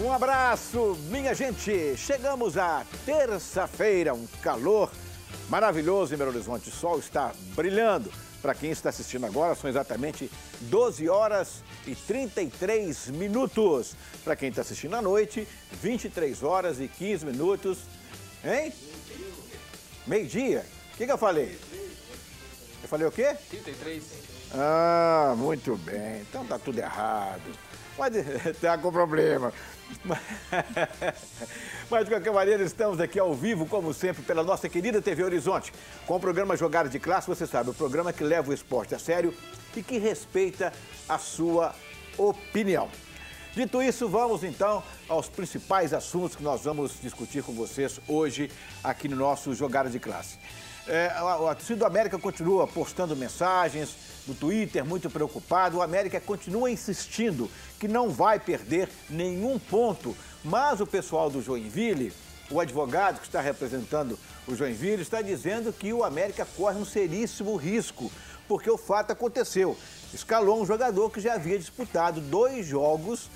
Um abraço, minha gente. Chegamos à terça-feira, um calor maravilhoso em Belo Horizonte. O sol está brilhando. Para quem está assistindo agora, são exatamente 12 horas e 33 minutos. Para quem está assistindo à noite, 23 horas e 15 minutos. Hein? Meio-dia? O que eu falei? Eu falei o quê? 33. Ah, muito bem. Então tá tudo errado. Mas tá com problema. Mas, de qualquer maneira, estamos aqui ao vivo, como sempre, pela nossa querida TV Horizonte, com o programa Jogada de Classe, você sabe, o programa que leva o esporte a sério e que respeita a sua opinião. Dito isso, vamos então aos principais assuntos que nós vamos discutir com vocês hoje aqui no nosso Jogada de Classe. A torcida do América continua postando mensagens no Twitter, muito preocupado. O América continua insistindo que não vai perder nenhum ponto. Mas o pessoal do Joinville, o advogado que está representando o Joinville, está dizendo que o América corre um seríssimo risco, porque o fato aconteceu. Escalou um jogador que já havia disputado 2 jogos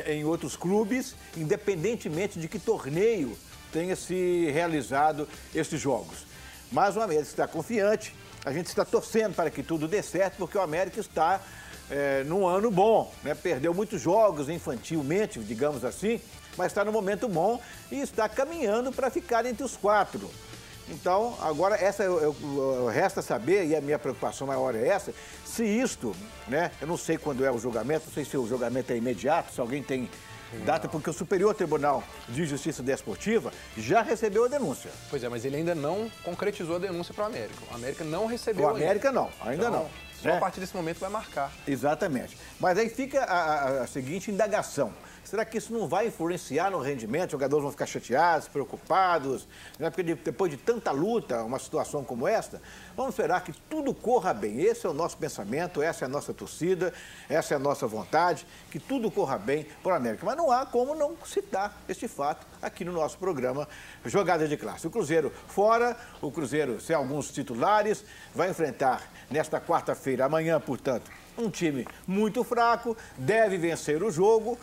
em outros clubes, independentemente de que torneio tenha se realizado esses jogos. Mas o América está confiante, a gente está torcendo para que tudo dê certo, porque o América está num ano bom, né? Perdeu muitos jogos infantilmente, digamos assim, mas está num momento bom e está caminhando para ficar entre os 4. Então, agora, resta saber, e a minha preocupação maior é essa, se isto, né? Eu não sei quando é o julgamento, não sei se o julgamento é imediato, se alguém tem data, porque o Superior Tribunal de Justiça Desportiva já recebeu a denúncia. Pois é, mas ele ainda não concretizou a denúncia para o América. O América não recebeu. O América não, ainda então, não. Só a partir desse momento vai marcar. Exatamente. Mas aí fica a seguinte indagação. Será que isso não vai influenciar no rendimento? Os jogadores vão ficar chateados, preocupados? Né? Porque depois de tanta luta, uma situação como esta, vamos esperar que tudo corra bem. Esse é o nosso pensamento, essa é a nossa torcida, essa é a nossa vontade, que tudo corra bem para o América. Mas não há como não citar este fato aqui no nosso programa Jogada de Classe. O Cruzeiro fora, o Cruzeiro sem alguns titulares, vai enfrentar nesta quarta-feira, amanhã, portanto, um time muito fraco, deve vencer o jogo.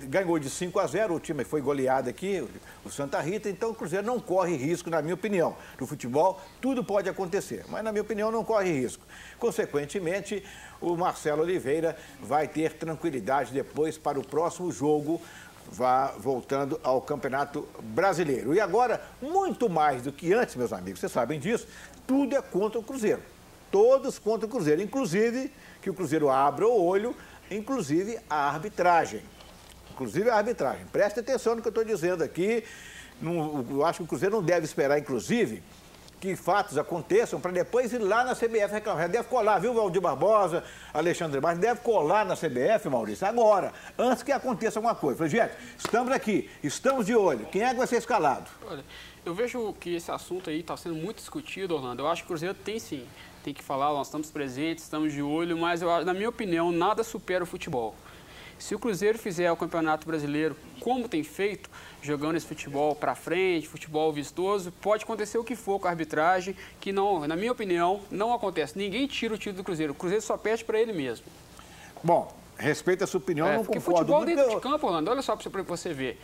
Ganhou de 5-0, o time foi goleado aqui, o Santa Rita, então o Cruzeiro não corre risco, na minha opinião. No futebol, tudo pode acontecer, mas na minha opinião não corre risco. Consequentemente, o Marcelo Oliveira vai ter tranquilidade depois para o próximo jogo, voltando ao Campeonato Brasileiro. E agora, muito mais do que antes, meus amigos, vocês sabem disso, tudo é contra o Cruzeiro. Todos contra o Cruzeiro, inclusive que o Cruzeiro abra o olho, inclusive a arbitragem. Inclusive a arbitragem. Preste atenção no que eu estou dizendo aqui. Eu acho que o Cruzeiro não deve esperar, inclusive, que fatos aconteçam para depois ir lá na CBF reclamar. Já deve colar, viu, Valdir Barbosa, Alexandre Marques, deve colar na CBF, Maurício, agora, antes que aconteça alguma coisa. Falei, gente, estamos aqui, estamos de olho. Quem é que vai ser escalado? Olha, eu vejo que esse assunto aí está sendo muito discutido, Orlando. Eu acho que o Cruzeiro tem sim, tem que falar, nós estamos presentes, estamos de olho, mas na minha opinião, nada supera o futebol. Se o Cruzeiro fizer o Campeonato Brasileiro como tem feito, jogando esse futebol para frente, futebol vistoso, pode acontecer o que for com a arbitragem, que não, na minha opinião, não acontece. Ninguém tira o título do Cruzeiro. O Cruzeiro só perde para ele mesmo. Bom, respeito a sua opinião, não porque concordo. Futebol dentro de campo, Orlando, olha só para você ver.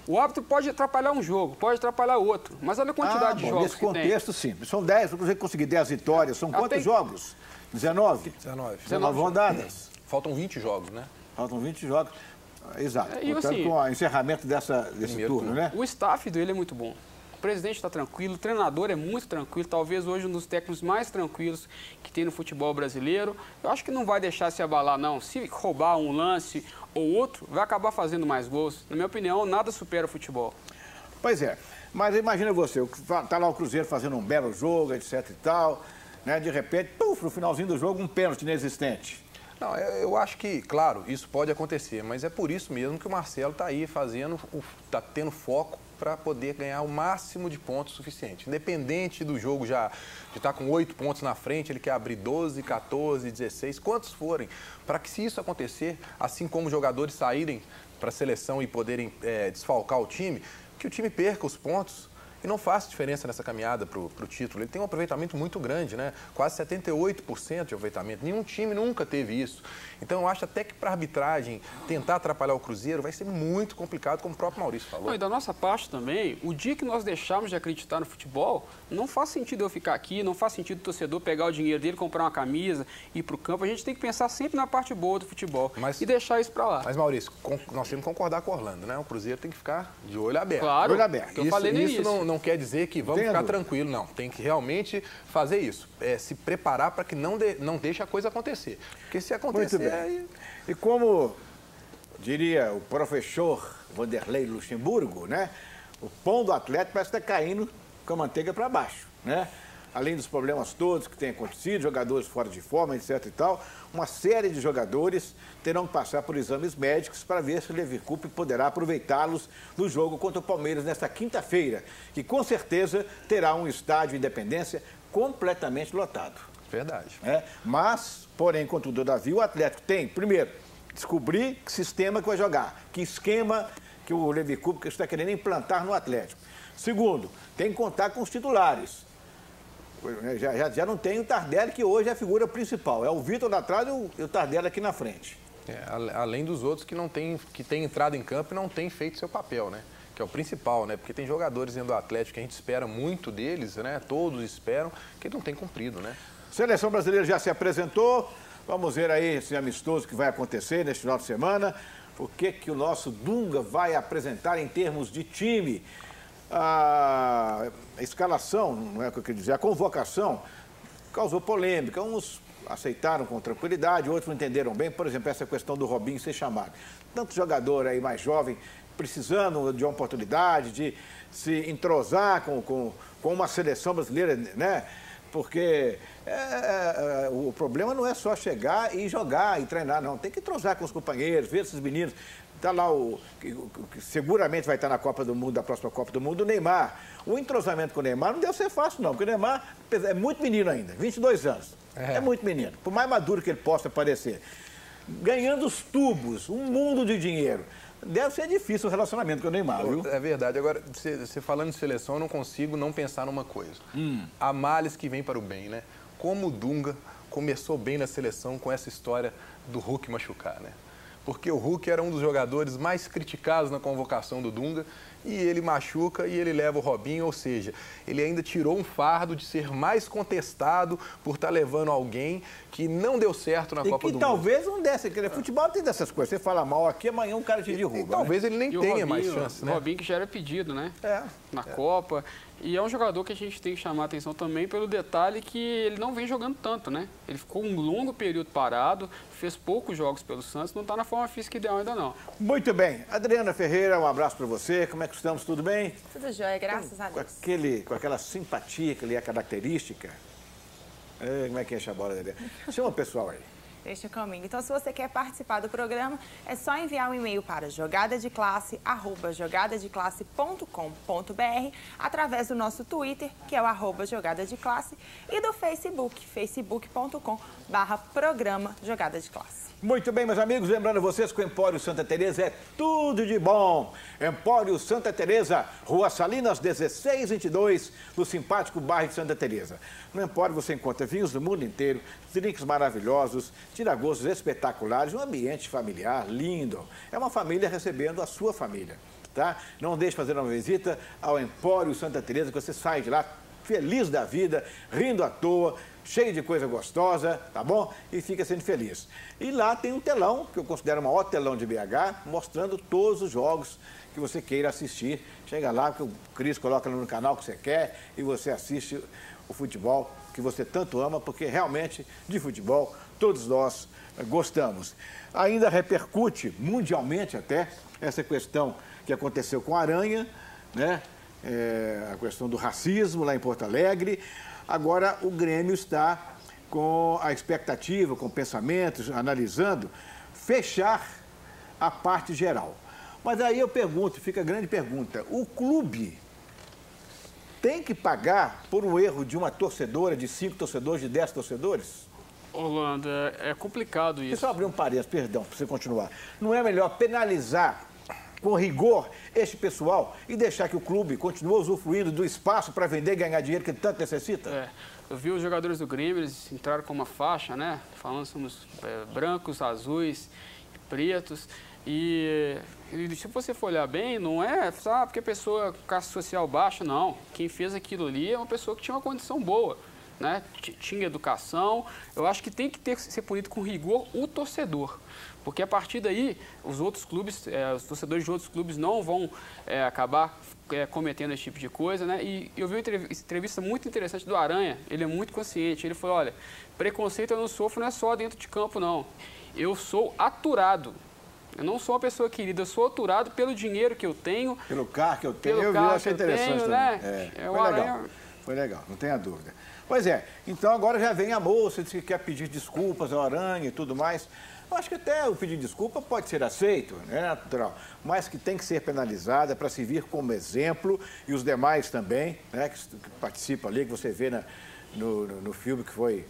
O árbitro pode atrapalhar um jogo, pode atrapalhar outro, mas olha a quantidade de jogos nesse contexto, sim. São 10, o Cruzeiro conseguir 10 vitórias. São quantos jogos? 19? 19 rodadas. Faltam 20 jogos, né? Faltam 20 jogos. Exato. E portanto, assim, com o encerramento desse turno, né? O staff dele é muito bom. O presidente está tranquilo, o treinador é muito tranquilo, talvez hoje um dos técnicos mais tranquilos que tem no futebol brasileiro. Eu acho que não vai deixar se abalar, não. Se roubar um lance ou outro, vai acabar fazendo mais gols. Na minha opinião, nada supera o futebol. Pois é. Mas imagina você, tá lá o Cruzeiro fazendo um belo jogo, etc e tal, né? De repente, no finalzinho do jogo, um pênalti inexistente. Não, eu acho que, claro, isso pode acontecer, mas é por isso mesmo que o Marcelo está aí está tendo foco para poder ganhar o máximo de pontos suficiente. Independente do jogo já de estar com 8 pontos na frente, ele quer abrir 12, 14, 16, quantos forem, para que se isso acontecer, assim como os jogadores saírem para a seleção e poderem desfalcar o time, que o time perca os pontos e não faz diferença nessa caminhada para o título. Ele tem um aproveitamento muito grande, né? Quase 78% de aproveitamento. Nenhum time nunca teve isso. Então, eu acho até que para a arbitragem tentar atrapalhar o Cruzeiro vai ser muito complicado, como o próprio Maurício falou. Não, e da nossa parte também, o dia que nós deixarmos de acreditar no futebol, não faz sentido eu ficar aqui, não faz sentido o torcedor pegar o dinheiro dele, comprar uma camisa, ir para o campo. A gente tem que pensar sempre na parte boa do futebol e deixar isso para lá. Mas, Maurício, nós temos que concordar com o Orlando, né? O Cruzeiro tem que ficar de olho aberto. Claro, olho aberto. Eu falei no início. Isso não quer dizer que vamos ficar tranquilo, não. Tem que realmente fazer isso. Se preparar para que não deixe a coisa acontecer. Porque se acontecer... E como diria o professor Vanderlei Luxemburgo, né? O pão do atleta parece estar caindo com a manteiga para baixo, né? Além dos problemas todos que têm acontecido, jogadores fora de forma, etc e tal, uma série de jogadores terão que passar por exames médicos para ver se o Levi Coupe poderá aproveitá-los no jogo contra o Palmeiras nesta quinta-feira, que com certeza terá um estádio Independência completamente lotado. Verdade. Mas, porém, contudo, todavia, o Atlético tem, primeiro, descobrir que sistema que vai jogar, que esquema que o Levi Coupe está querendo implantar no Atlético. Segundo, tem que contar com os titulares. Já não tem o Tardelli, que hoje é a figura principal. É o Vitor lá atrás e o Tardelli aqui na frente. Além dos outros que têm entrado em campo e não têm feito seu papel, né? Que é o principal, né? Porque tem jogadores dentro do Atlético que a gente espera muito deles, né? Todos esperam, que não tem cumprido, né? Seleção brasileira já se apresentou. Vamos ver aí esse amistoso que vai acontecer neste final de semana. O que o nosso Dunga vai apresentar em termos de time. A escalação, não é o que eu queria dizer, a convocação causou polêmica. Uns aceitaram com tranquilidade, outros não entenderam bem. Por exemplo, essa questão do Robinho ser chamado. Tanto jogador aí mais jovem precisando de uma oportunidade, de se entrosar com uma seleção brasileira, né? Porque o problema não é só chegar e jogar e treinar, não. Tem que entrosar com os companheiros, ver esses meninos. Está lá que seguramente vai estar na Copa do Mundo, da próxima Copa do Mundo, o Neymar. O entrosamento com o Neymar não deve ser fácil, não, porque o Neymar é muito menino ainda, 22 anos. É muito menino, por mais maduro que ele possa parecer. Ganhando os tubos, um mundo de dinheiro. Deve ser difícil o relacionamento com o Neymar, viu? É verdade. Agora, você falando de seleção, eu não consigo não pensar numa coisa. Há males que vêm para o bem, né? Como o Dunga começou bem na seleção com essa história do Hulk machucar, né? Porque o Hulk era um dos jogadores mais criticados na convocação do Dunga e ele machuca e ele leva o Robinho, ou seja, ele ainda tirou um fardo de ser mais contestado por estar levando alguém que não deu certo na Copa do Mundo. E que talvez não desse, porque futebol tem dessas coisas, você fala mal aqui, amanhã um cara te derruba. Talvez ele nem tenha mais chance, né? O Robinho que já era pedido, né? Na Copa. E é um jogador que a gente tem que chamar a atenção também pelo detalhe que ele não vem jogando tanto, né? Ele ficou um longo período parado, fez poucos jogos pelo Santos, não está na forma física ideal ainda não. Muito bem. Adriana Ferreira, um abraço para você. Como é que estamos? Tudo bem? Tudo jóia, graças a Deus. Com aquela simpatia que lhe é característica. Como é que enche a bola, Adriana? Chama o pessoal aí. Deixa comigo. Então, se você quer participar do programa, é só enviar um e-mail para jogadadeclasse@jogadadeclasse.com.br, através do nosso Twitter, que é o @jogadadeclasse, e do Facebook, facebook.com/programa Jogada de Classe. Muito bem, meus amigos, lembrando vocês que o Empório Santa Teresa é tudo de bom. Empório Santa Teresa, Rua Salinas 1622, no simpático bairro de Santa Teresa. No Empório você encontra vinhos do mundo inteiro, drinks maravilhosos, tiragostos espetaculares, um ambiente familiar lindo. É uma família recebendo a sua família, tá? Não deixe de fazer uma visita ao Empório Santa Teresa, que você sai de lá feliz da vida, rindo à toa, cheio de coisa gostosa, tá bom? E fica sendo feliz. E lá tem um telão, que eu considero o maior telão de BH, mostrando todos os jogos que você queira assistir. Chega lá, que o Cris coloca no canal que você quer e você assiste o futebol que você tanto ama, porque realmente, de futebol, todos nós gostamos. Ainda repercute mundialmente até essa questão que aconteceu com a Aranha, né? A questão do racismo lá em Porto Alegre. Agora o Grêmio está com a expectativa, com pensamentos, analisando, fechar a parte geral. Mas aí eu pergunto, fica a grande pergunta, o clube tem que pagar por um erro de uma torcedora, de 5 torcedores, de 10 torcedores? Orlando, é complicado isso. Deixa eu abrir um parênteses, perdão, para você continuar. Não é melhor penalizar com rigor este pessoal e deixar que o clube continue usufruindo do espaço para vender e ganhar dinheiro que tanto necessita? Eu vi os jogadores do Grêmio, eles entraram com uma faixa, né? Falando somos brancos, azuis, pretos. E se você for olhar bem, não é só porque a pessoa com classe social baixa, não. Quem fez aquilo ali é uma pessoa que tinha uma condição boa, né? Tinha educação. Eu acho que tem que ser punido com rigor o torcedor. Porque a partir daí, os outros clubes, os torcedores de outros clubes não vão acabar cometendo esse tipo de coisa, né? E eu vi uma entrevista muito interessante do Aranha, ele é muito consciente. Ele falou, olha, preconceito eu não sofro, não é só dentro de campo, não. Eu sou aturado. Eu não sou uma pessoa querida, eu sou aturado pelo dinheiro que eu tenho. Pelo carro que eu tenho, eu achei interessante também. Né? Foi legal, não tenha dúvida. Pois é, então agora já vem a moça, diz que quer pedir desculpas ao Aranha e tudo mais. Eu acho que até o pedido de desculpa pode ser aceito, né, natural, mas que tem que ser penalizada para servir como exemplo e os demais também, né, que participam ali, que você vê no filme que foi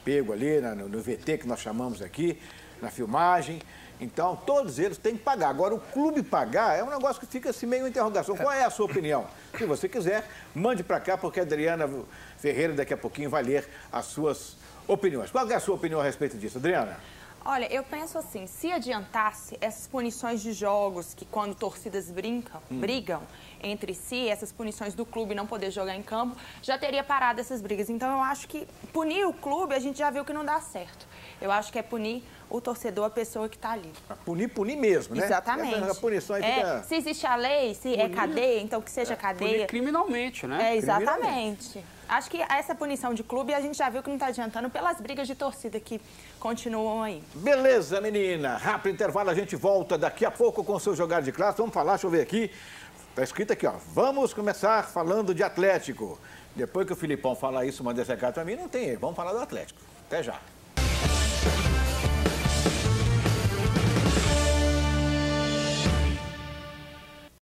pego ali, no VT que nós chamamos aqui, na filmagem. Então, todos eles têm que pagar. Agora, o clube pagar é um negócio que fica assim meio interrogação. Qual é a sua opinião? Se você quiser, mande para cá, porque a Adriana Ferreira daqui a pouquinho vai ler as suas opiniões. Qual é a sua opinião a respeito disso, Adriana? Olha, eu penso assim, se adiantasse essas punições de jogos, que quando torcidas brigam entre si, essas punições do clube não poder jogar em campo, já teria parado essas brigas. Então, eu acho que punir o clube, a gente já viu que não dá certo. Eu acho que é punir o torcedor, a pessoa que está ali. Punir mesmo, né? Exatamente. A punição aí fica... Se existe a lei, se é cadeia, então que seja cadeia. Punir criminalmente, né? Exatamente. Acho que essa punição de clube a gente já viu que não está adiantando pelas brigas de torcida que continuam aí. Beleza, menina. Rápido intervalo, a gente volta daqui a pouco com o seu Jogada de Classe. Vamos falar, deixa eu ver aqui. Está escrito aqui, ó. Vamos começar falando de Atlético. Depois que o Filipão falar isso, manda esse recado para mim, não tem erro. Vamos falar do Atlético. Até já.